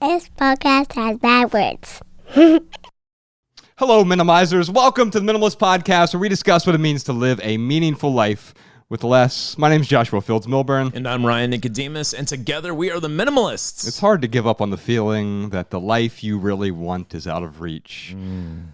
This podcast has bad words. Hello, minimizers. Welcome to the Minimalist Podcast, where we discuss what it means to live a meaningful life with less. My name is Joshua Fields-Milburn. And I'm Ryan Nicodemus, and together we are the Minimalists. It's hard to give up on the feeling that the life you really want is out of reach.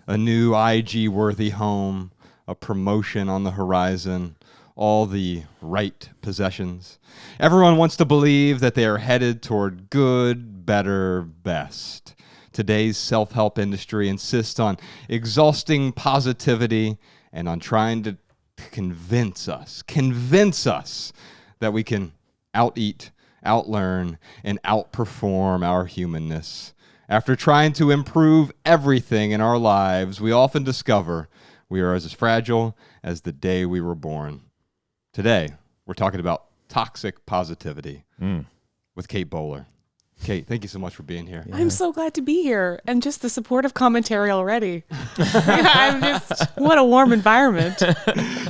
A new IG-worthy home, a promotion on the horizon, all the right possessions. Everyone wants to believe that they are headed toward good, better, best. Today's self-help industry insists on exhausting positivity and on trying to convince us that we can out-eat, out-learn, and outperform our humanness. After trying to improve everything in our lives, we often discover we are as fragile as the day we were born. Today, we're talking about toxic positivity with Kate Bowler. Kate, thank you so much for being here. Yeah. I'm so glad to be here, and just the supportive commentary already. What a warm environment.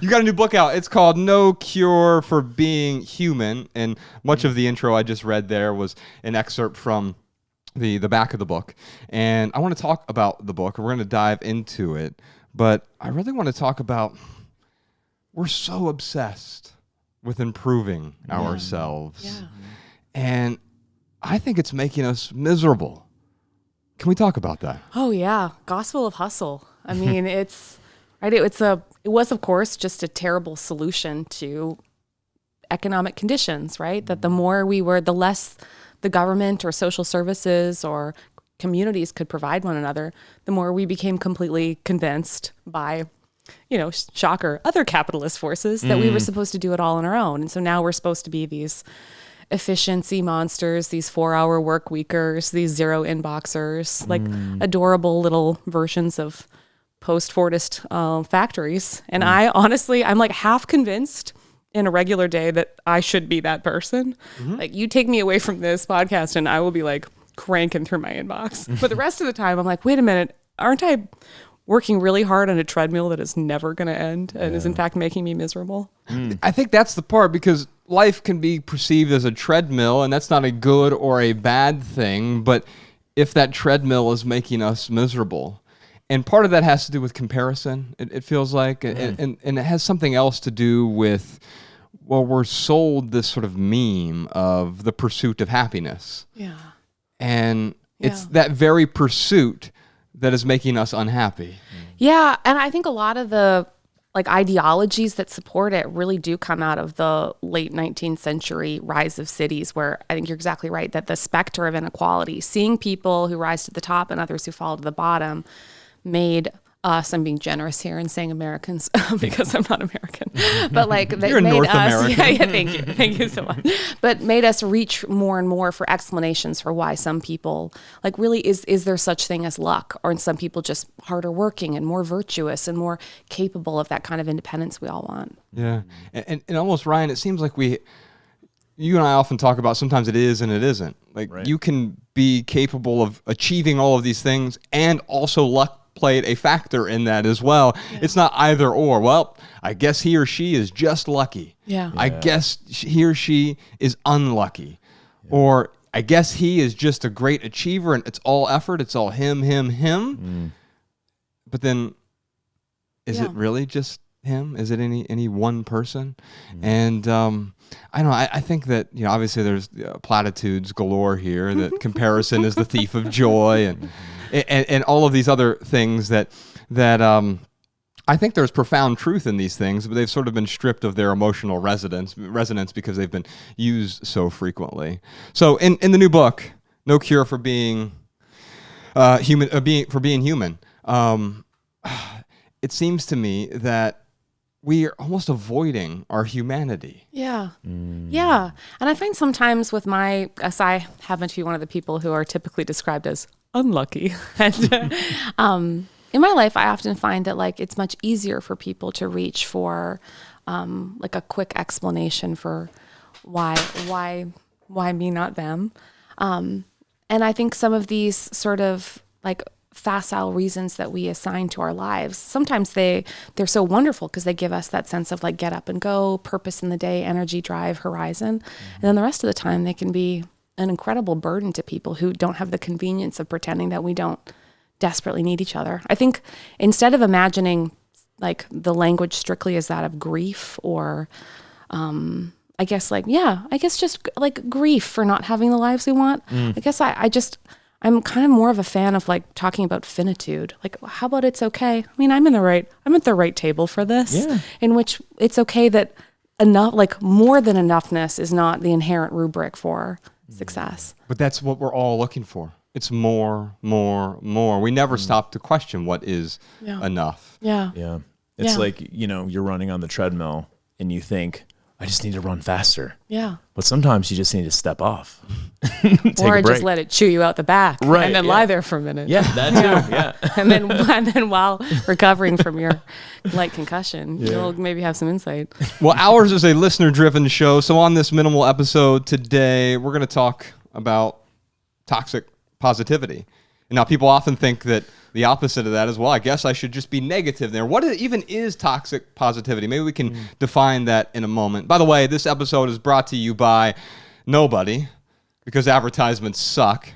You got a new book out. It's called No Cure for Being Human, and much of the intro I just read there was an excerpt from the back of the book. And I want to talk about the book. We're going to dive into it, but I really want to talk about we're so obsessed with improving ourselves. Yeah. And I think it's making us miserable. Can we talk about that? Oh yeah, gospel of hustle. I mean, it's right. It was of course just a terrible solution to economic conditions, right? That the less the government or social services or communities could provide one another, the more we became completely convinced by, shocker, other capitalist forces that we were supposed to do it all on our own. And so now we're supposed to be these efficiency monsters, these 4-hour work weekers, these zero inboxers, like adorable little versions of post-Fordist factories. And I'm like half convinced in a regular day that I should be that person. Like, you take me away from this podcast and I will be like cranking through my inbox. But the rest of the time I'm like, wait a minute, aren't I working really hard on a treadmill that is never going to end and is in fact making me miserable? I think that's the part, because life can be perceived as a treadmill, and that's not a good or a bad thing. But if that treadmill is making us miserable, and part of that has to do with comparison, it feels like, and it has something else to do with, well, we're sold this sort of meme of the pursuit of happiness. Yeah. And it's that very pursuit that is making us unhappy. Yeah, and I think a lot of the ideologies that support it really do come out of the late 19th century rise of cities, where I think you're exactly right that the specter of inequality, seeing people who rise to the top and others who fall to the bottom, made us, I'm being generous here and saying Americans because I'm not American, but You're made North us, American. thank you so much, but made us reach more and more for explanations for why some people, really is there such thing as luck, or some people just harder working and more virtuous and more capable of that kind of independence we all want. Yeah, and almost, Ryan, it seems like you and I often talk about sometimes it is and it isn't. You can be capable of achieving all of these things, and also luck played a factor in that as well. Yeah. It's not either or. Well, I guess he or she is just lucky. Yeah. I guess he or she is unlucky. Yeah. Or I guess he is just a great achiever and it's all effort. It's all him. But then is it really just him? Is it any one person? And I don't know. I think that, obviously there's platitudes galore here, that comparison is the thief of joy, and all of these other things that I think there's profound truth in these things, but they've sort of been stripped of their emotional resonance because they've been used so frequently. So in the new book, No Cure for Being Human, it seems to me that we are almost avoiding our humanity. Yeah. Yeah. And I find sometimes as I happen to be one of the people who are typically described as unlucky. And in my life, I often find that it's much easier for people to reach for a quick explanation for why me, not them. And I think some of these sort of facile reasons that we assign to our lives, sometimes they're so wonderful because they give us that sense of get up and go, purpose in the day, energy, drive, horizon. And then the rest of the time they can be an incredible burden to people who don't have the convenience of pretending that we don't desperately need each other. I think instead of imagining like the language strictly as that of grief or I guess just like grief for not having the lives we want. I guess I'm kind of more of a fan of like talking about finitude. Like, how about it's okay? I mean, I'm at the right table for this, in which it's okay that enough, like more than enoughness is not the inherent rubric for success. But that's what we're all looking for. It's more, more, more. We never stop to question what is enough. Yeah. It's like, you're running on the treadmill and you think, I just need to run faster. Yeah. But sometimes you just need to step off. Or just let it chew you out the back. Right, and then lie there for a minute. Yeah, that too. Yeah. and then while recovering from your light concussion, you'll maybe have some insight. Well, ours is a listener-driven show. So on this minimal episode today, we're going to talk about toxic positivity. And now people often think that the opposite of that is, well, I guess I should just be negative there. What even is toxic positivity? Maybe we can define that in a moment. By the way, this episode is brought to you by nobody, because advertisements suck.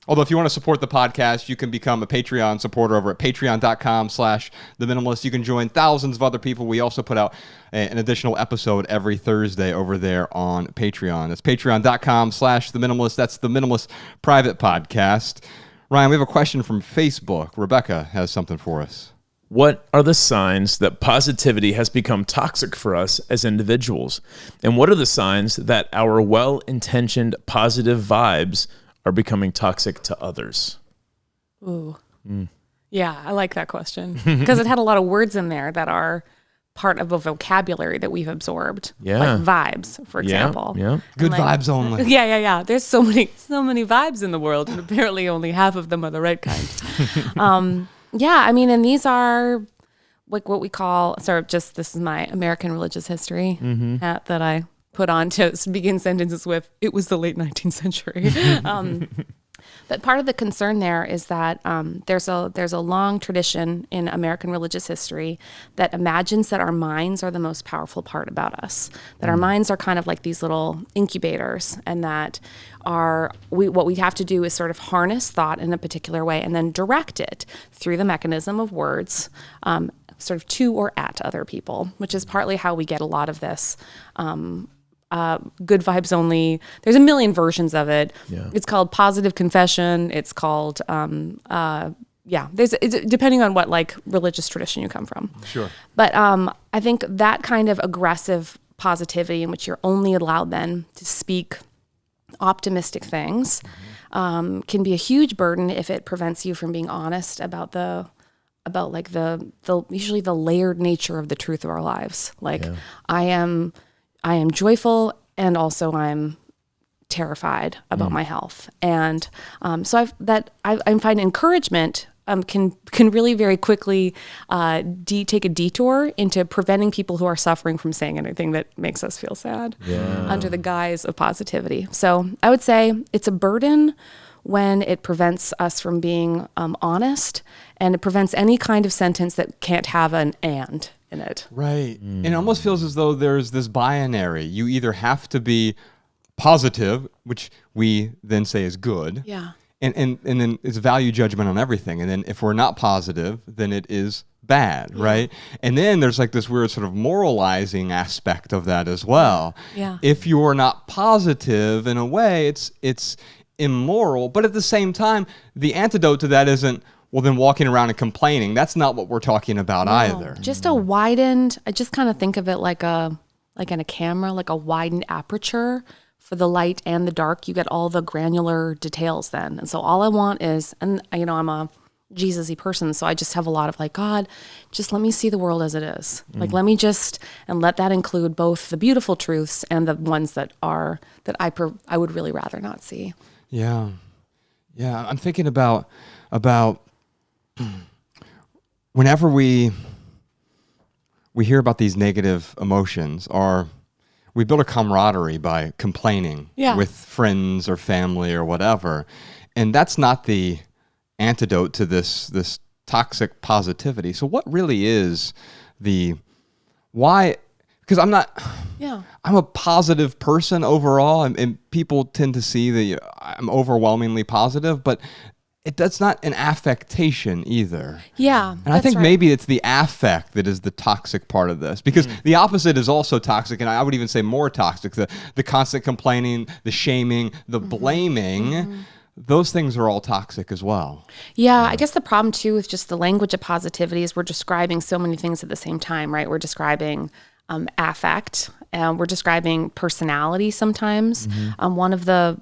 Although if you want to support the podcast, you can become a Patreon supporter over at patreon.com/theminimalist. You can join thousands of other people. We also put out an additional episode every Thursday over there on Patreon. That's patreon.com/theminimalist. That's the Minimalist private podcast. Ryan, we have a question from Facebook. Rebecca has something for us. What are the signs that positivity has become toxic for us as individuals? And what are the signs that our well-intentioned positive vibes are becoming toxic to others? Ooh. Yeah, I like that question because it had a lot of words in there that are part of a vocabulary that we've absorbed. Yeah. Like vibes, for example. Yeah. Good vibes only. Yeah. There's so many vibes in the world, and apparently only half of them are the right kind. And these are like what we call this is my American religious history hat that I put on to begin sentences with, it was the late 19th century. But part of the concern there is that there's a long tradition in American religious history that imagines that our minds are the most powerful part about us, that our minds are kind of like these little incubators, and that what we have to do is sort of harness thought in a particular way and then direct it through the mechanism of words, sort of to or at other people, which is partly how we get a lot of this good vibes only. There's a million versions of it. Yeah. It's called positive confession. It's called, it's depending on what like religious tradition you come from. Sure. But I think that kind of aggressive positivity in which you're only allowed then to speak optimistic things can be a huge burden if it prevents you from being honest about the usually the layered nature of the truth of our lives. Like I am joyful, and also I'm terrified about my health. And so I find encouragement can really very quickly take a detour into preventing people who are suffering from saying anything that makes us feel sad under the guise of positivity. So I would say it's a burden when it prevents us from being honest, and it prevents any kind of sentence that can't have an "and" in it. Right. And it almost feels as though there's this binary. You either have to be positive, which we then say is good. Yeah. And then it's value judgment on everything. And then if we're not positive, then it is bad, right? And then there's like this weird sort of moralizing aspect of that as well. Yeah. If you're not positive, in a way, it's immoral. But at the same time, the antidote to that isn't, well, then walking around and complaining. That's not what we're talking about either. Just a widened, I just kind of think of it like in a camera, like a widened aperture for the light and the dark. You get all the granular details then. And so all I want is, and I'm a Jesus-y person, so I just have a lot of like, God, just let me see the world as it is. Like, let me let that include both the beautiful truths and the ones that I would really rather not see. Yeah. I'm thinking about whenever we hear about these negative emotions, or we build a camaraderie by complaining with friends or family or whatever, and that's not the antidote to this toxic positivity. So what really is why? because I'm not. Yeah. I'm a positive person overall, and people tend to see that I'm overwhelmingly positive, but that's not an affectation either. Yeah. And I think maybe it's the affect that is the toxic part of this, because the opposite is also toxic, and I would even say more toxic. The constant complaining, the shaming, the blaming, those things are all toxic as well. Yeah, I guess the problem too with just the language of positivity is we're describing so many things at the same time, right? We're describing affect, and we're describing personality sometimes. One of the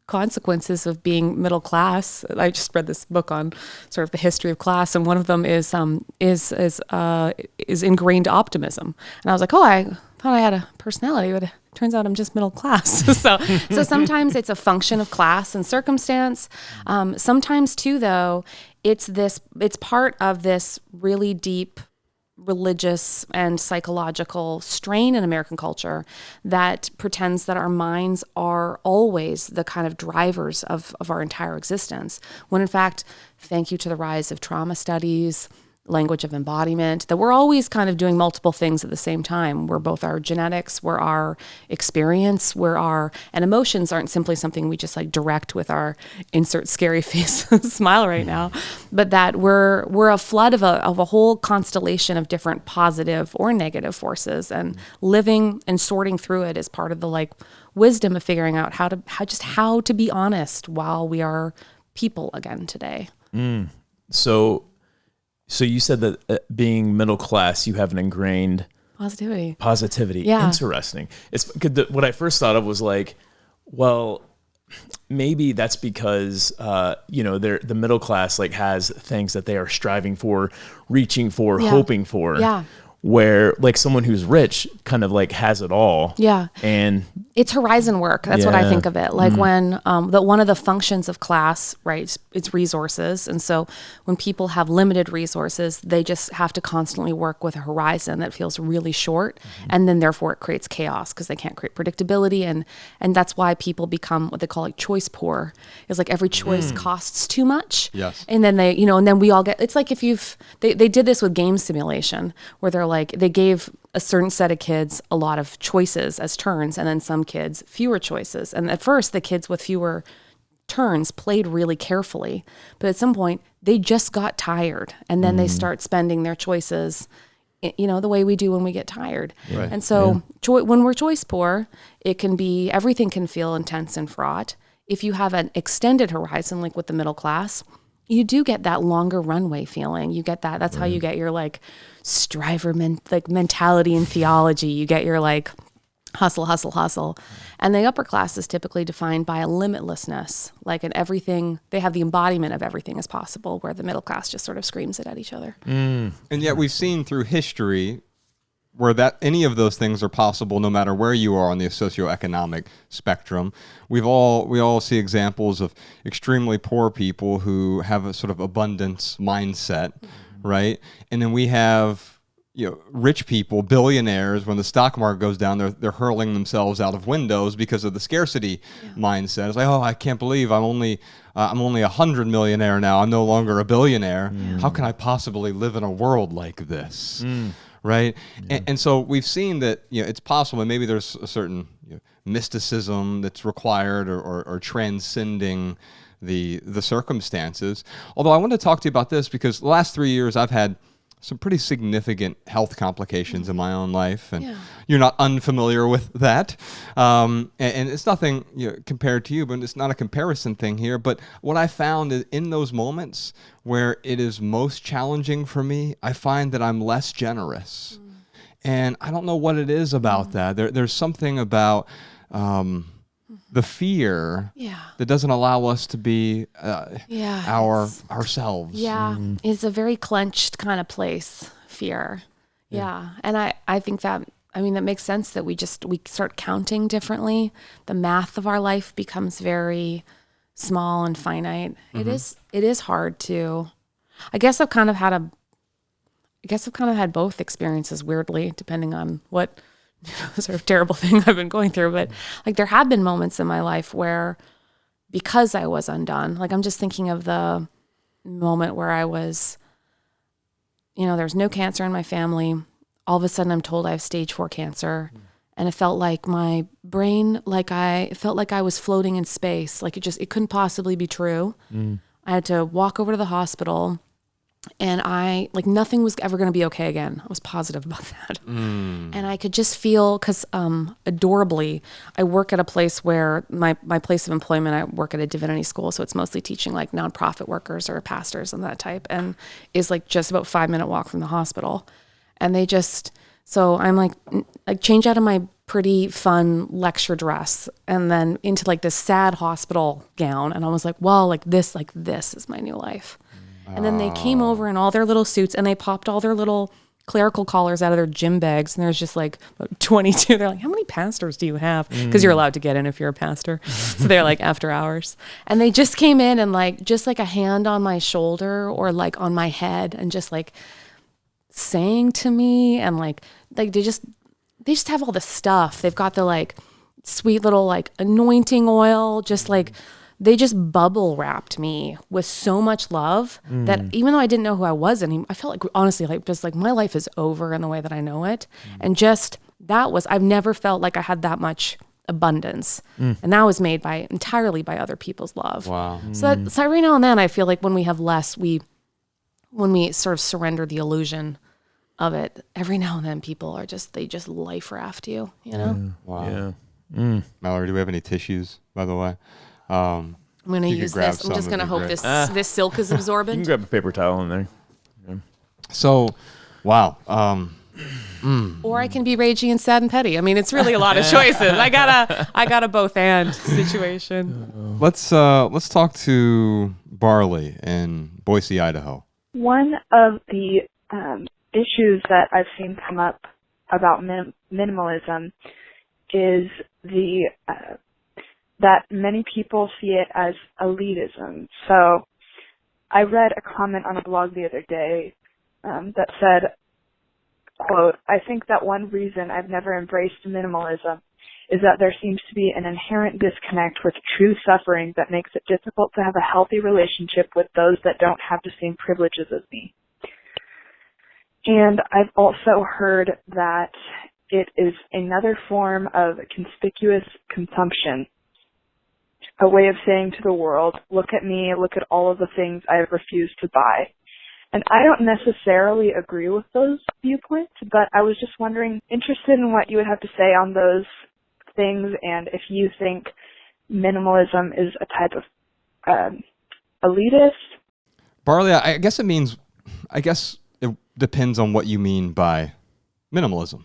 consequences of being middle class, I just read this book on sort of the history of class, and one of them is ingrained optimism. And I was like, oh, I thought I had a personality, but it turns out I'm just middle class. so sometimes it's a function of class and circumstance. Sometimes too, though, it's part of this really deep religious and psychological strain in American culture that pretends that our minds are always the kind of drivers of our entire existence. When in fact, thank you to the rise of trauma studies, language of embodiment, that we're always kind of doing multiple things at the same time. We're both our genetics, we're our experience, and emotions aren't simply something we just like direct with our insert scary face smile right now, but that we're a flood of a whole constellation of different positive or negative forces, and living and sorting through it is part of the like wisdom of figuring out how to be honest while we are people again today. So you said that being middle class, you have an ingrained positivity. Yeah. Interesting. It's what I first thought of was like, well, maybe that's because the middle class like has things that they are striving for, reaching for, hoping for. Yeah. Where like someone who's rich kind of like has it all. Yeah. And it's horizon work. That's what I think of it. Like when one of the functions of class, right, it's resources. And so when people have limited resources, they just have to constantly work with a horizon that feels really short. And then therefore it creates chaos because they can't create predictability. And that's why people become what they call like choice poor. It's like every choice costs too much. Yes. And then and then we all get, it's like if they did this with game simulation where they're like, they gave a certain set of kids a lot of choices as turns, and then some kids fewer choices. And at first, the kids with fewer turns played really carefully, but at some point, they just got tired, and then they start spending their choices, the way we do when we get tired. Right. And so, when we're choice poor, everything can feel intense and fraught. If you have an extended horizon, like with the middle class, you do get that longer runway feeling. You get that. That's how you get your like striver mentality and theology. You get your like hustle, hustle, hustle. And the upper class is typically defined by a limitlessness, like in everything. They have the embodiment of everything is possible, where the middle class just sort of screams it at each other. And yet we've seen through history where that any of those things are possible no matter where you are on the socioeconomic spectrum. We all see examples of extremely poor people who have a sort of abundance mindset, right? And then we have rich people, billionaires, when the stock market goes down, they're hurling themselves out of windows because of the scarcity mindset. It's like, oh, I can't believe I'm only 100 millionaire now. I'm no longer a billionaire. How can I possibly live in a world like this? Right. And so we've seen that, it's possible, and maybe there's a certain mysticism that's required or transcending the circumstances. Although I want to talk to you about this because the last 3 years I've had some pretty significant health complications in my own life, and you're not unfamiliar with that. And it's nothing compared to you, but it's not a comparison thing here. But what I found is in those moments where it is most challenging for me, I find that I'm less generous. And I don't know what it is about that. There's something about the fear that doesn't allow us to be ourselves. It's a very clenched kind of place, fear. And I think that, that makes sense that we start counting differently. The math of our life becomes very small and finite. It is hard to, I guess I've kind of had both experiences, weirdly, depending on what sort of terrible thing I've been going through. But like there have been moments in my life where, because I was undone, like I'm just thinking of the moment where I was, there's no cancer in my family. all of a sudden I'm told I have stage 4 cancer. And it felt like my brain, it felt like I was floating in space. Like it couldn't possibly be true. I had to walk over to the hospital, and nothing was ever going to be okay again. I was positive about that. And I could just feel, because adorably, I work at a place where my place of employment, I work at a divinity school. So it's mostly teaching like nonprofit workers or pastors and that type, and is like just about 5-minute walk from the hospital. And so I'm like change out of my pretty fun lecture dress and then into like this sad hospital gown. And I was like, well, like this is my new life. And then they came over in all their little suits, and they popped all their little clerical collars out of their gym bags. And there's just like 22. They're like, how many pastors do you have? Because you're allowed to get in if you're a pastor. So they're like after hours. And they just came in and like, just like a hand on my shoulder or like on my head, and just like saying to me, and like they just have all the stuff. They've got the like sweet little like anointing oil, just like they just bubble wrapped me with so much love that even though I didn't know who I was anymore, I felt like honestly like just like my life is over in the way that I know it. And just I've never felt like I had that much abundance. And that was made entirely by other people's love. Wow. So every now and then I feel like when we have less, when we sort of surrender the illusion of it, every now and then people are they just life raft you, you know? Wow. Yeah. Mallory, do we have any tissues, by the way? I'm going to use this. I'm just going to hope this silk is You absorbent. can grab a paper towel in there. So, wow. Or I can be ragey and sad and petty. I mean, it's really a lot of choices. I got a both and situation. Let's talk to Barley in Boise, Idaho. One of the issues that I've seen come up about minimalism is that many people see it as elitism. So I read a comment on a blog the other day that said, quote, I think that one reason I've never embraced minimalism is that there seems to be an inherent disconnect with true suffering that makes it difficult to have a healthy relationship with those that don't have the same privileges as me. And I've also heard that it is another form of conspicuous consumption, a way of saying to the world, look at me, look at all of the things I have refused to buy. And I don't necessarily agree with those viewpoints, but I was just wondering, interested in what you would have to say on those things, and if you think minimalism is a type of elitist. Barley, I guess it depends on what you mean by minimalism.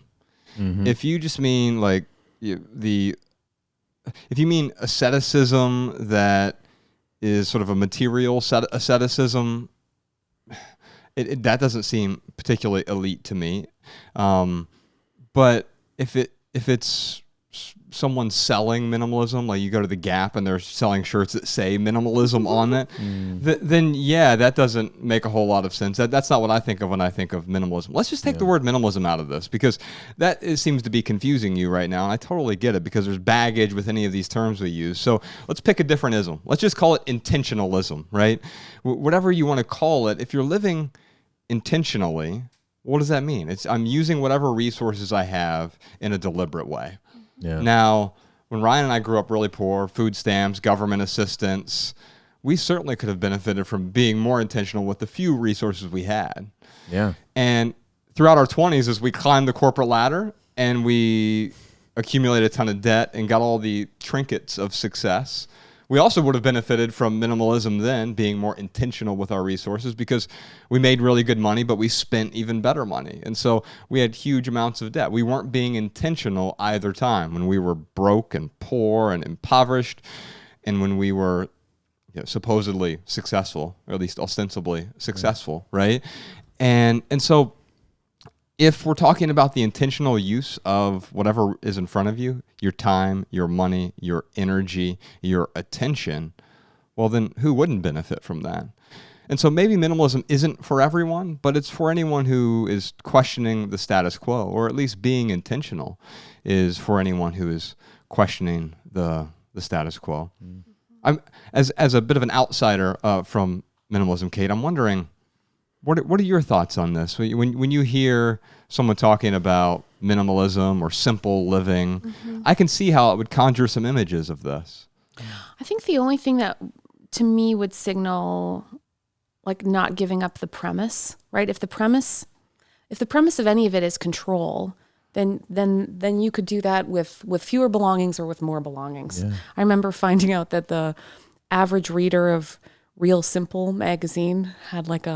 If you just mean like if you mean asceticism that is sort of a material asceticism, that doesn't seem particularly elite to me. But if it's someone selling minimalism, like you go to the Gap and they're selling shirts that say minimalism on it, then yeah, that doesn't make a whole lot of sense. That's not what I think of when I think of minimalism. Let's just take the word minimalism out of this, because seems to be confusing you right now, and I totally get it, because there's baggage with any of these terms we use. So let's pick a different ism. Let's just call it intentionalism, right? Whatever you want to call it, if you're living intentionally, what does that mean? I'm using whatever resources I have in a deliberate way. Yeah. Now, when Ryan and I grew up really poor, food stamps, government assistance, we certainly could have benefited from being more intentional with the few resources we had. Yeah. And throughout our 20s, as we climbed the corporate ladder and we accumulated a ton of debt and got all the trinkets of success, we also would have benefited from minimalism then, being more intentional with our resources, because we made really good money, but we spent even better money. And so we had huge amounts of debt. We weren't being intentional either time, when we were broke and poor and impoverished, and when we were supposedly successful, or at least ostensibly successful, right? And so if we're talking about the intentional use of whatever is in front of you, your time, your money, your energy, your attention, well, then who wouldn't benefit from that? And so maybe minimalism isn't for everyone, but it's for anyone who is questioning the status quo, or at least being intentional is for anyone who is questioning the status quo. I'm as a bit of an outsider from minimalism, Kate, I'm wondering, What are your thoughts on this? When you hear someone talking about minimalism or simple living, I can see how it would conjure some images of this. I think the only thing that to me would signal like not giving up the premise, right? If the premise of any of it is control, then you could do that with fewer belongings or with more belongings. Yeah. I remember finding out that the average reader of Real Simple magazine had like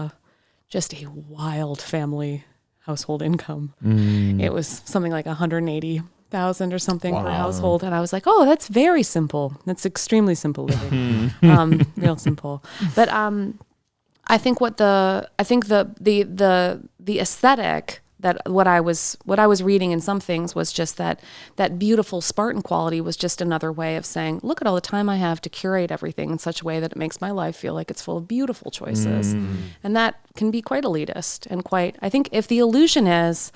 just a wild family household income. It was something like 180,000 or something per household, and I was like, "Oh, that's very simple. That's extremely simple living, real simple." But I think the aesthetic that what I was reading in some things was just that beautiful Spartan quality was just another way of saying, look at all the time I have to curate everything in such a way that it makes my life feel like it's full of beautiful choices. And that can be quite elitist and I think if the illusion is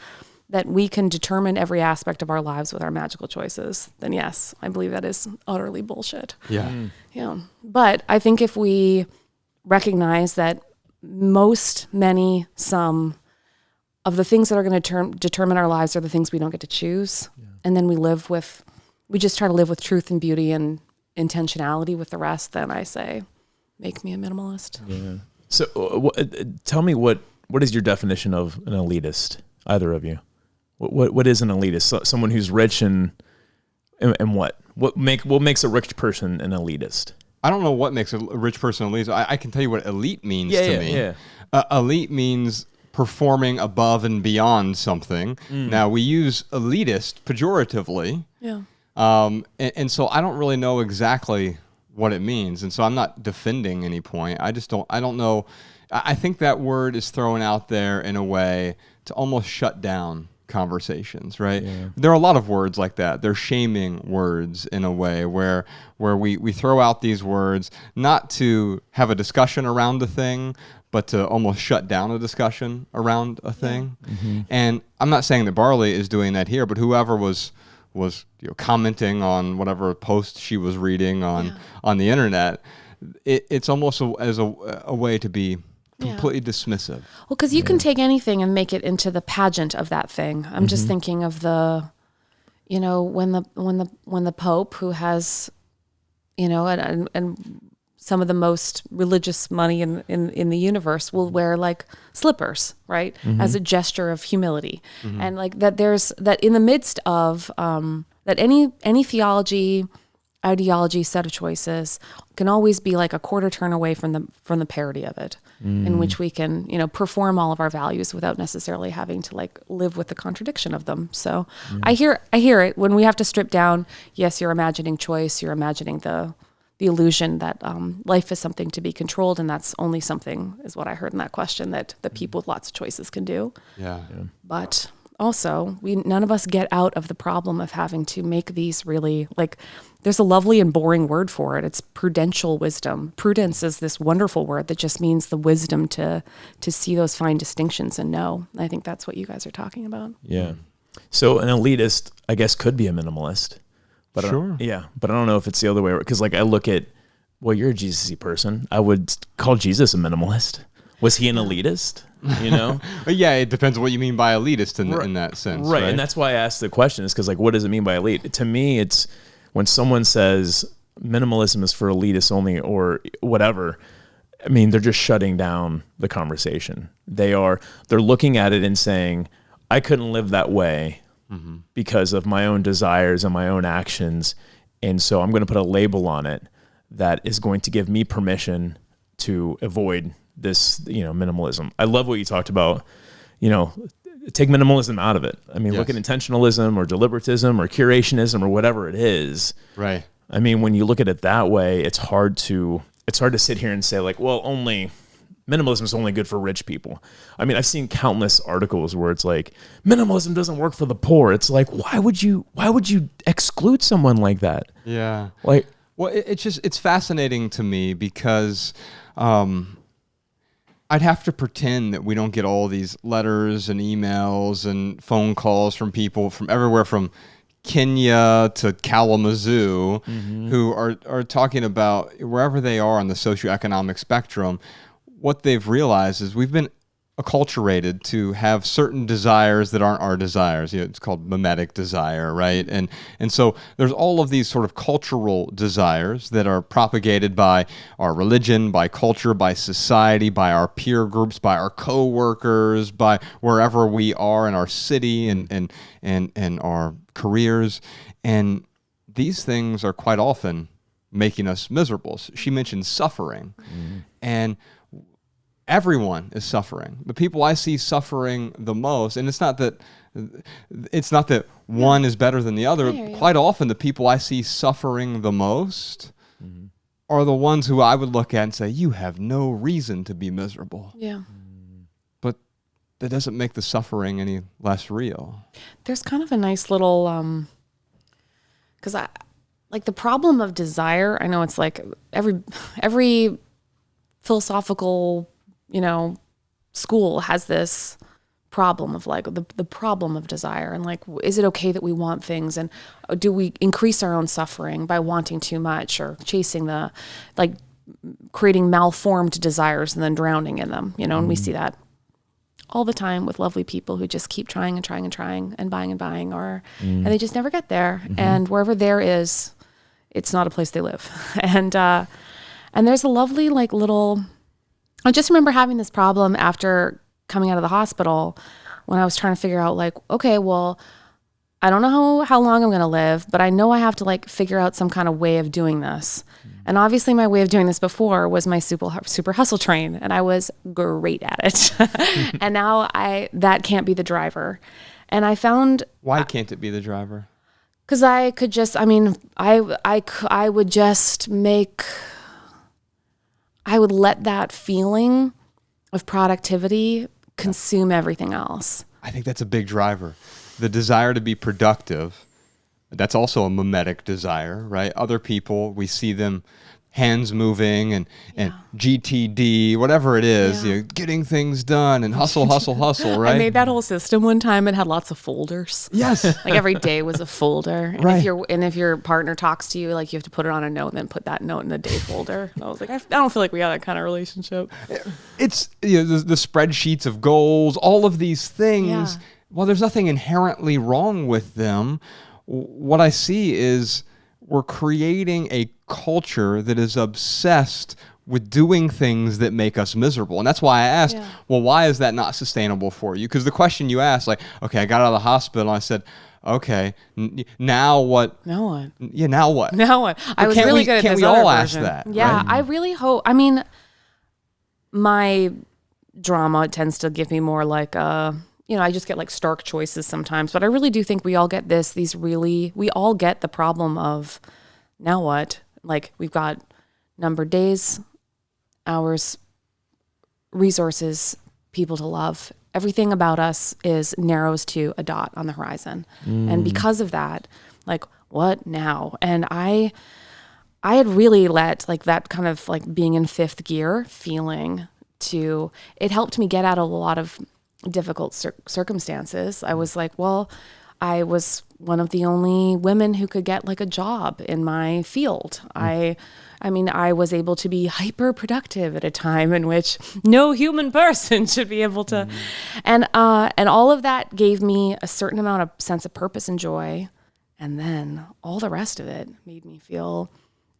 that we can determine every aspect of our lives with our magical choices, then yes, I believe that is utterly bullshit. Yeah. Yeah. But I think if we recognize that some of the things that are going to determine our lives are the things we don't get to choose. Yeah. And then we just try to live with truth and beauty and intentionality with the rest. Then I say, make me a minimalist. Yeah. So tell me what is your definition of an elitist, either of you? What is an elitist? So, someone who's rich and what? What makes a rich person an elitist? I don't know what makes a rich person an elitist. I can tell you what elite means to me. Yeah. Elite means performing above and beyond something. Now, we use elitist pejoratively. Yeah. And so I don't really know exactly what it means. And so I'm not defending any point. I don't know. I think that word is thrown out there in a way to almost shut down conversations, right? Yeah. There are a lot of words like that. They're shaming words in a way where we throw out these words not to have a discussion around a thing, but to almost shut down a discussion around a thing. Mm-hmm. And I'm not saying that Barley is doing that here, but whoever was commenting on whatever post she was reading on the internet, it's almost as a way to be completely dismissive. Well, because you can take anything and make it into the pageant of that thing. I'm just thinking of when the Pope, who has, and some of the most religious money in the universe, will wear like slippers, right, as a gesture of humility, and like that. There's that in the midst of that any theology, ideology, set of choices can always be like a quarter turn away from the parody of it, in which we can perform all of our values without necessarily having to like live with the contradiction of them. So I hear it when we have to strip down. Yes, you're imagining choice. You're imagining the illusion that life is something to be controlled, and that's only something, is what I heard in that question, that people with lots of choices can do. Yeah. But also, none of us get out of the problem of having to make these really, like, there's a lovely and boring word for it. It's prudential wisdom. Prudence is this wonderful word that just means the wisdom to see those fine distinctions and know. I think that's what you guys are talking about. Yeah. So an elitist, I guess, could be a minimalist. But sure. But I don't know if it's the other way. Because like I look at, well, you're a Jesus-y person. I would call Jesus a minimalist. Was he an elitist? Yeah, it depends on what you mean by elitist in that sense. Right, and that's why I asked the question, is because like, what does it mean by elite? To me, it's when someone says minimalism is for elitists only or whatever, I mean, they're just shutting down the conversation. They're looking at it and saying, I couldn't live that way because of my own desires and my own actions. And so I'm going to put a label on it that is going to give me permission to avoid this, minimalism. I love what you talked about, take minimalism out of it. I mean, look at intentionalism or deliberatism or curationism or whatever it is. Right. I mean, when you look at it that way, it's hard to sit here and say like, well, minimalism is only good for rich people. I mean, I've seen countless articles where it's like, minimalism doesn't work for the poor. It's like, why would you exclude someone like that? Yeah. Like, well, it's fascinating to me because I'd have to pretend that we don't get all these letters and emails and phone calls from people from everywhere from Kenya to Kalamazoo who are talking about wherever they are on the socioeconomic spectrum. What they've realized is we've been acculturated to have certain desires that aren't our desires. It's called mimetic desire, right? And so there's all of these sort of cultural desires that are propagated by our religion, by culture, by society, by our peer groups, by our co-workers, by wherever we are in our city and our careers. And these things are quite often making us miserable. She mentioned suffering. And everyone is suffering. The people I see suffering the most, and it's not that one is better than the other. Quite often, the people I see suffering the most are the ones who I would look at and say, "You have no reason to be miserable." Yeah. But that doesn't make the suffering any less real. There's kind of a nice little, because I like the problem of desire. I know it's like every philosophical school has this problem of like the problem of desire, and like, is it okay that we want things, and do we increase our own suffering by wanting too much or chasing creating malformed desires and then drowning in them, and we see that all the time with lovely people who just keep trying and trying and trying and buying, and they just never get there. And wherever there is, it's not a place they live. And there's a lovely little, I just remember having this problem after coming out of the hospital when I was trying to figure out okay, well, I don't know how long I'm going to live, but I know I have to figure out some kind of way of doing this. And obviously my way of doing this before was my super hustle train, and I was great at it. And now that can't be the driver. And I found... Why can't it be the driver? Because I could just, I would just I would let that feeling of productivity consume everything else. I think that's a big driver. The desire to be productive, that's also a mimetic desire, right? Other people, we see them hands moving and GTD, whatever it is, getting things done and hustle, right? I made that whole system one time. It had lots of folders. Yes. Every day was a folder. And right. If your partner talks to you, you have to put it on a note and then put that note in the day folder. And I was like, I don't feel like we have that kind of relationship. It's the spreadsheets of goals, all of these things. Yeah. Well, there's nothing inherently wrong with them. What I see is we're creating a culture that is obsessed with doing things that make us miserable. And that's why I asked, well, why is that not sustainable for you? Because the question you asked, okay, I got out of the hospital, and I said, okay, now what? Now what? Yeah, now what? Now what? I was really good at this Can't we all ask that? Yeah, right? I really hope. My drama tends to give me more I just get stark choices sometimes, but I really do think we all get we all get the problem of now what? We've got numbered days, hours, resources, people to love. Everything about us narrows to a dot on the horizon. And because of that, what now? And I had really let that kind of being in fifth gear feeling it helped me get out of a lot of difficult circumstances. I was I was one of the only women who could get a job in my field. I was able to be hyper productive at a time in which no human person should be able to, and all of that gave me a certain amount of sense of purpose and joy. And then all the rest of it made me feel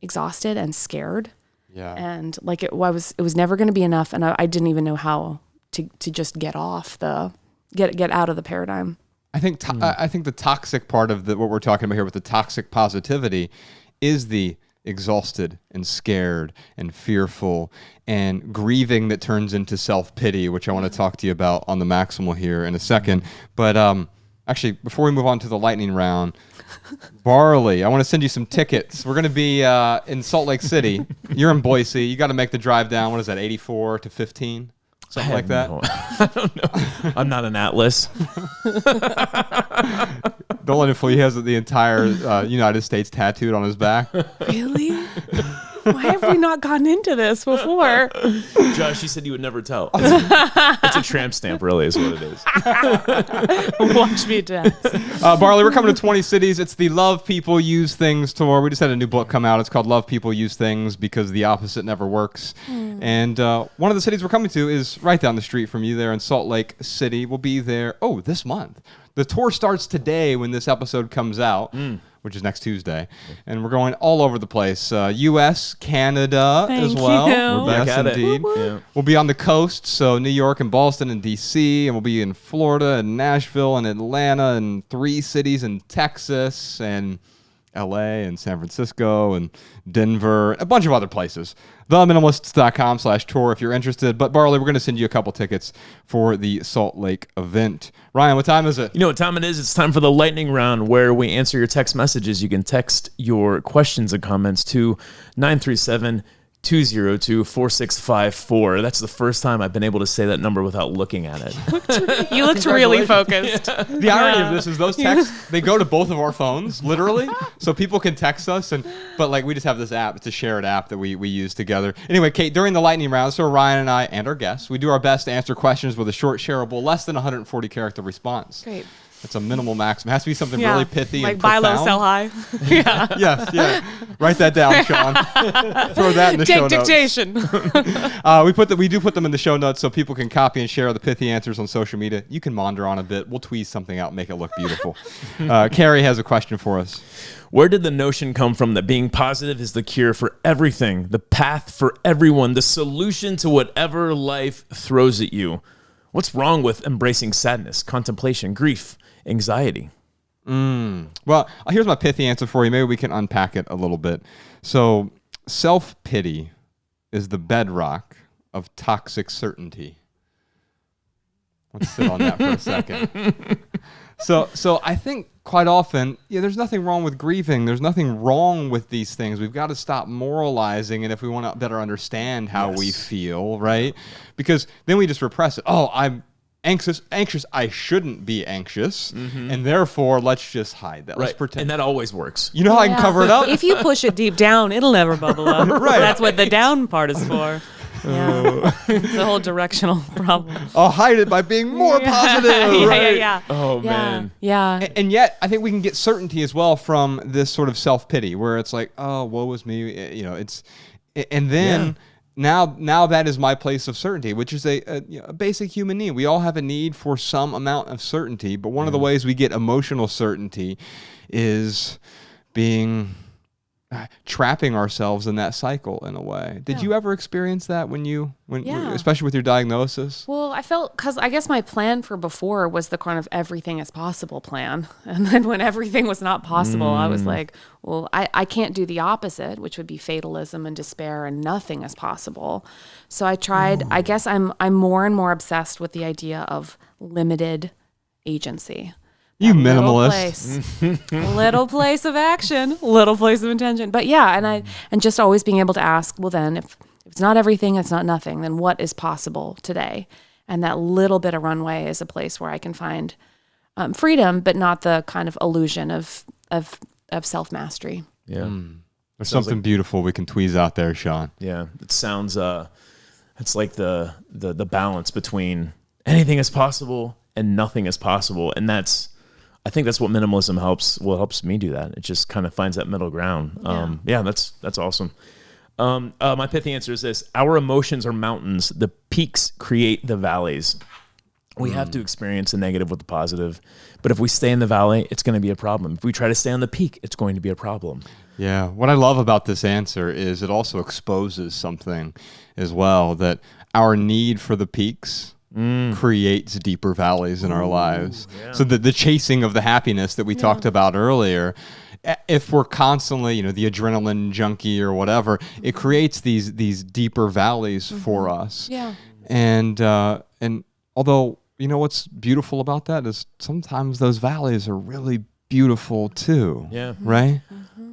exhausted and scared. Yeah. And it was never going to be enough. And I didn't even know how to just get off get out of the paradigm. I think the toxic part of what we're talking about here with the toxic positivity is the exhausted and scared and fearful and grieving that turns into self-pity, which I want to talk to you about on the Maximal here in a second. But actually, before we move on to the lightning round, Barley, I want to send you some tickets. We're going to be in Salt Lake City. You're in Boise. You got to make the drive down. What is that, 84 to 15? Something like that? I don't know. I'm not an atlas. Don't let him fool you. He has the entire United States tattooed on his back. Really? Why have we not gotten into this before? Josh, you said you would never tell. It's a tramp stamp, really, is what it is. Watch me dance. Barley, we're coming to 20 cities. It's the Love People Use Things tour. We just had a new book come out. It's called Love People Use Things because the opposite never works. And one of the cities we're coming to is right down the street from you there in Salt Lake City. We'll be there, this month. The tour starts today when this episode comes out, which is next Tuesday. And we're going all over the place. U.S., Canada as well. We're back yes, at indeed. it. Yeah. We'll be on the coast, so New York and Boston and D.C., and we'll be in Florida and Nashville and Atlanta and 3 cities in Texas and L.A. and San Francisco and Denver, a bunch of other places. TheMinimalists.com/tour if you're interested. But Barley, we're going to send you a couple tickets for the Salt Lake event. Ryan, what time is it? You know what time it is? It's time for the lightning round where we answer your text messages. You can text your questions and comments to 937-202-4654. That's the first time I've been able to say that number without looking at it. You looked really focused. The irony of this is those texts, they go to both of our phones, literally, so people can text us, but like we just have this app. It's a shared app that we use together. Anyway, Kate, during the lightning round, so Ryan and I and our guests, we do our best to answer questions with a short, shareable, less than 140 character response. Great. It's a minimal maximum. It has to be something really pithy like and buy profound. low, sell high. Yeah. Yes. Write that down, Sean. Throw that in the show Take dictation. notes. We do put them in the show notes so people can copy and share the pithy answers on social media. You can maunder on a bit. We'll tweeze something out and make it look beautiful. Carrie has a question for us. Where did the notion come from that being positive is the cure for everything, the path for everyone, the solution to whatever life throws at you? What's wrong with embracing sadness, contemplation, grief, anxiety? Well, here's my pithy answer for you. Maybe we can unpack it a little bit. So, self-pity is the bedrock of toxic certainty. Let's sit on that for a second. So I think quite often, there's nothing wrong with grieving. There's nothing wrong with these things. We've got to stop moralizing, and if we want to better understand how we feel, right? Because then we just repress it. Oh, I'm anxious. I shouldn't be anxious, and therefore let's just hide that. Let's pretend. And that always works. You know how I can cover it up? If you push it deep down, it'll never bubble up. Right. That's what the down part is for. Yeah. It's a whole directional problem. I'll hide it by being more positive. Right? Yeah. Oh, man. Yeah. And yet, I think we can get certainty as well from this sort of self-pity, where it's like, oh, woe is me. It's, and then now that is my place of certainty, which is a basic human need. We all have a need for some amount of certainty, but one of the ways we get emotional certainty is trapping ourselves in that cycle in a way. Did you ever experience that when especially with your diagnosis? Well, I felt, because I guess my plan for before was the kind of everything is possible plan. And then when everything was not possible, I was like, well, I can't do the opposite, which would be fatalism and despair, and nothing is possible. So I tried, I guess I'm more and more obsessed with the idea of limited agency. You minimalist. Little place of action, little place of intention. But and just always being able to ask, well then, if it's not everything, it's not nothing, then what is possible today? And that little bit of runway is a place where I can find freedom, but not the kind of illusion of self-mastery. Yeah. There's something beautiful we can tweeze out there, Sean. Yeah. It sounds, it's like the balance between anything is possible and nothing is possible. And I think that's what minimalism helps me do that. It just kind of finds that middle ground. That's awesome. My pithy answer is this: our emotions are mountains. The peaks create the valleys. We have to experience the negative with the positive. But if we stay in the valley, it's going to be a problem. If we try to stay on the peak, it's going to be a problem. Yeah. What I love about this answer is it also exposes something as well, that our need for the peaks creates deeper valleys in our lives. Yeah. So the chasing of the happiness that we talked about earlier, if we're constantly, the adrenaline junkie or whatever, it creates these deeper valleys for us. Yeah. And although, what's beautiful about that is sometimes those valleys are really beautiful too. Yeah. Right? Mm-hmm.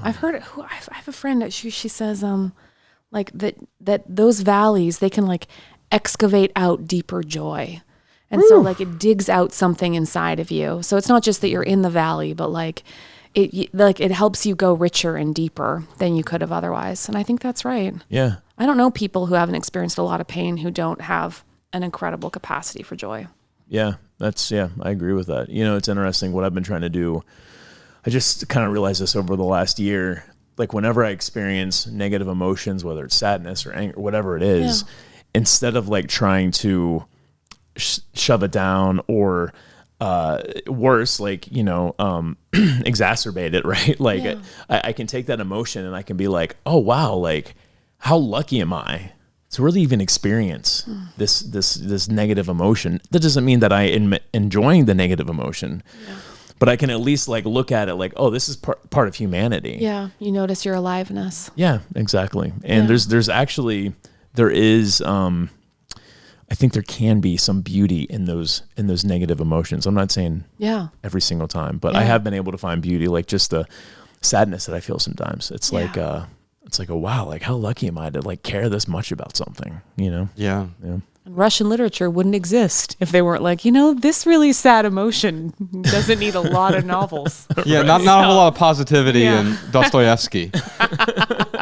I've heard it. I have a friend that she says, like that those valleys, they can like excavate out deeper joy. And so like it digs out something inside of you. So it's not just that you're in the valley, but like it helps you go richer and deeper than you could have otherwise. And I think that's right. Yeah. I don't know people who haven't experienced a lot of pain who don't have an incredible capacity for joy. Yeah, I agree with that. It's interesting what I've been trying to do. I just kind of realized this over the last year. Like whenever I experience negative emotions, whether it's sadness or anger, whatever it is, instead of like trying to shove it down or worse, like, exacerbate it, right? Like I can take that emotion and I can be like, oh, wow, like how lucky am I to really even experience this negative emotion? That doesn't mean that I am enjoying the negative emotion, but I can at least like look at it like, oh, this is part of humanity. Yeah, you notice your aliveness. Yeah, exactly. And there is I think there can be some beauty in those negative emotions. I'm not saying every single time, but I have been able to find beauty, like just the sadness that I feel sometimes. It's like oh wow, like how lucky am I to like care this much about something, Yeah. And Russian literature wouldn't exist if they weren't like, this really sad emotion doesn't need a lot of novels. Yeah, not a whole lot of positivity in Dostoevsky.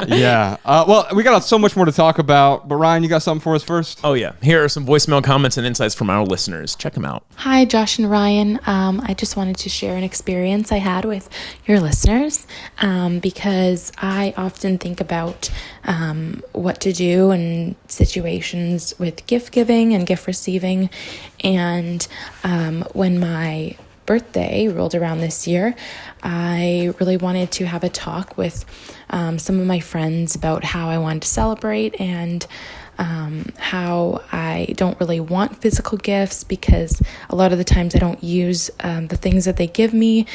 Yeah. Well, we got so much more to talk about, but Ryan, you got something for us first? Oh, yeah. Here are some voicemail comments and insights from our listeners. Check them out. Hi, Josh and Ryan. I just wanted to share an experience I had with your listeners because I often think about what to do in situations with gift giving and gift receiving. And when my birthday rolled around this year, I really wanted to have a talk with some of my friends about how I wanted to celebrate and how I don't really want physical gifts because a lot of the times I don't use the things that they give me.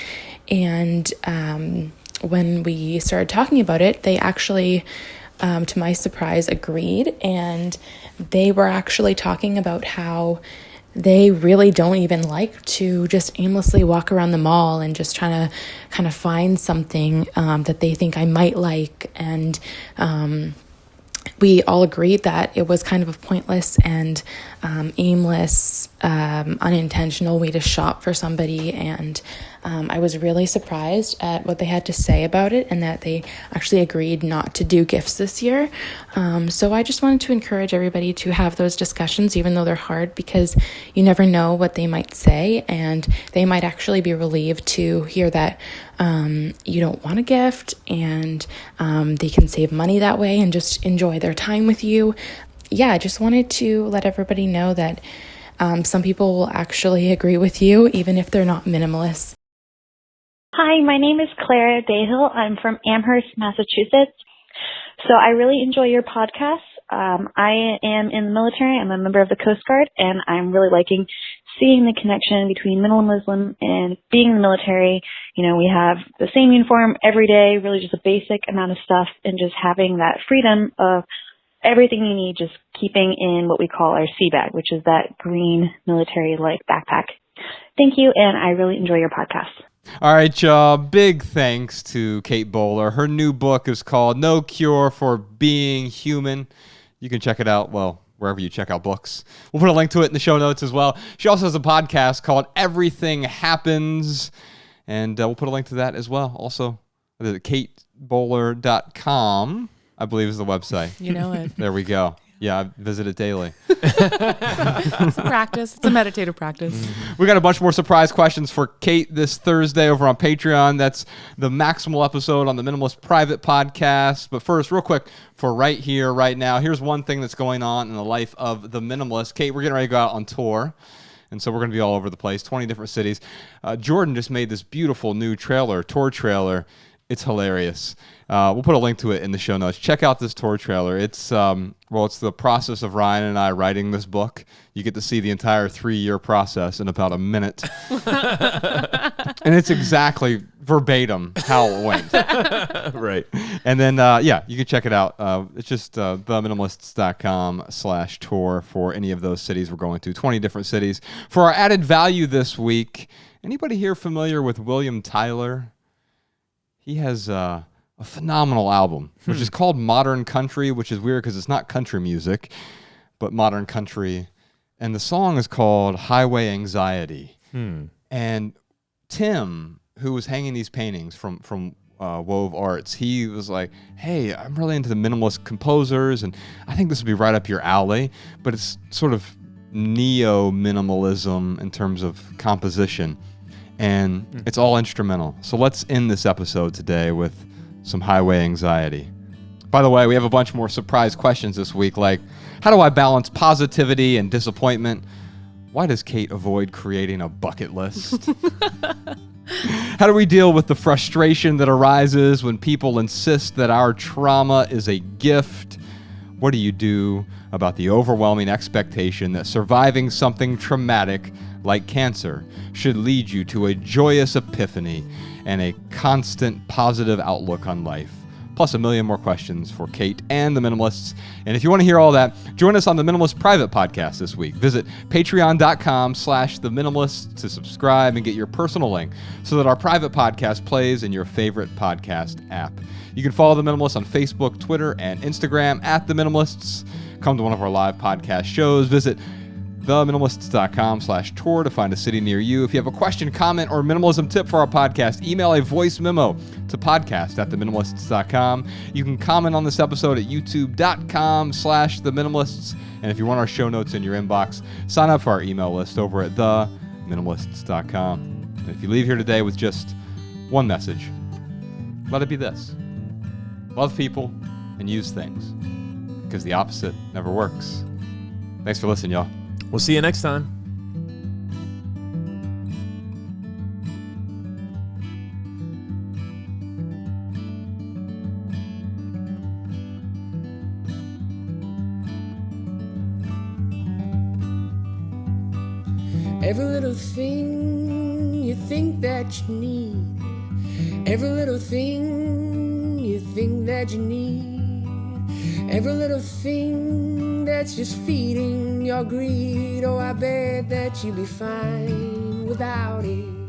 And when we started talking about it, they actually, to my surprise, agreed. And they were actually talking about how they really don't even like to just aimlessly walk around the mall and just trying to kind of find something that they think I might like. And we all agreed that it was kind of a pointless and aimless, unintentional way to shop for somebody. And I was really surprised at what they had to say about it and that they actually agreed not to do gifts this year. So I just wanted to encourage everybody to have those discussions, even though they're hard, because you never know what they might say, and they might actually be relieved to hear that you don't want a gift, and they can save money that way and just enjoy their time with you. Yeah, I just wanted to let everybody know that some people will actually agree with you, even if they're not minimalists. Hi, my name is Claire Dayhill. I'm from Amherst, Massachusetts. So I really enjoy your podcast. I am in the military. I'm a member of the Coast Guard, and I'm really liking seeing the connection between minimalism and being in the military. We have the same uniform every day, really just a basic amount of stuff, and just having that freedom of everything you need, just keeping in what we call our sea bag, which is that green military-like backpack. Thank you, and I really enjoy your podcast. All right, y'all. Big thanks to Kate Bowler. Her new book is called No Cure for Being Human. You can check it out, wherever you check out books. We'll put a link to it in the show notes as well. She also has a podcast called Everything Happens, and we'll put a link to that as well. Also, katebowler.com, I believe is the website. You know it. There we go. Yeah, I visit it daily. It's a practice. It's a meditative practice. We got a bunch more surprise questions for Kate this Thursday over on Patreon. That's the Maximal episode on the Minimalist Private Podcast. But first, real quick, for right here, right now, here's one thing that's going on in the life of the Minimalist. Kate, we're getting ready to go out on tour. And so we're going to be all over the place, 20 different cities. Jordan just made this beautiful new tour trailer. It's hilarious. We'll put a link to it in the show notes. Check out this tour trailer. It's it's the process of Ryan and I writing this book. You get to see the entire 3-year process in about a minute. And it's exactly verbatim how it went. Right. And then, you can check it out. It's just theminimalists.com/tour for any of those cities we're going to, 20 different cities. For our added value this week, anybody here familiar with William Tyler? He has a phenomenal album, which is called Modern Country, which is weird because it's not country music, but modern country. And the song is called Highway Anxiety. And Tim who was hanging these paintings from Wove Arts, he was like, hey, I'm really into the minimalist composers, and I think this would be right up your alley, but it's sort of neo-minimalism in terms of composition, and it's all instrumental. So let's end this episode today with some highway anxiety. By the way, we have a bunch more surprise questions this week, like, how do I balance positivity and disappointment? Why does Kate avoid creating a bucket list? How do we deal with the frustration that arises when people insist that our trauma is a gift? What do you do about the overwhelming expectation that surviving something traumatic like cancer should lead you to a joyous epiphany and a constant positive outlook on life? Plus a million more questions for Kate and the Minimalists. And if you want to hear all that, join us on the Minimalist Private Podcast this week. Visit patreon.com/the Minimalists to subscribe and get your personal link so that our private podcast plays in your favorite podcast app. You can follow the Minimalists on Facebook, Twitter, and Instagram at the Minimalists. Come to one of our live podcast shows. Visit theminimalists.com/tour to find a city near you. If you have a question, comment, or minimalism tip for our podcast, email a voice memo to podcast@theminimalists.com. You can comment on this episode at youtube.com/theminimalists. And if you want our show notes in your inbox, sign up for our email list over at theminimalists.com. And if you leave here today with just one message, let it be this: love people and use things, because the opposite never works. Thanks for listening, y'all. We'll see you next time. Every little thing you think that you need, every little thing you think that you need, every little thing that's just feeding your greed. Oh, I bet that you'd be fine without it.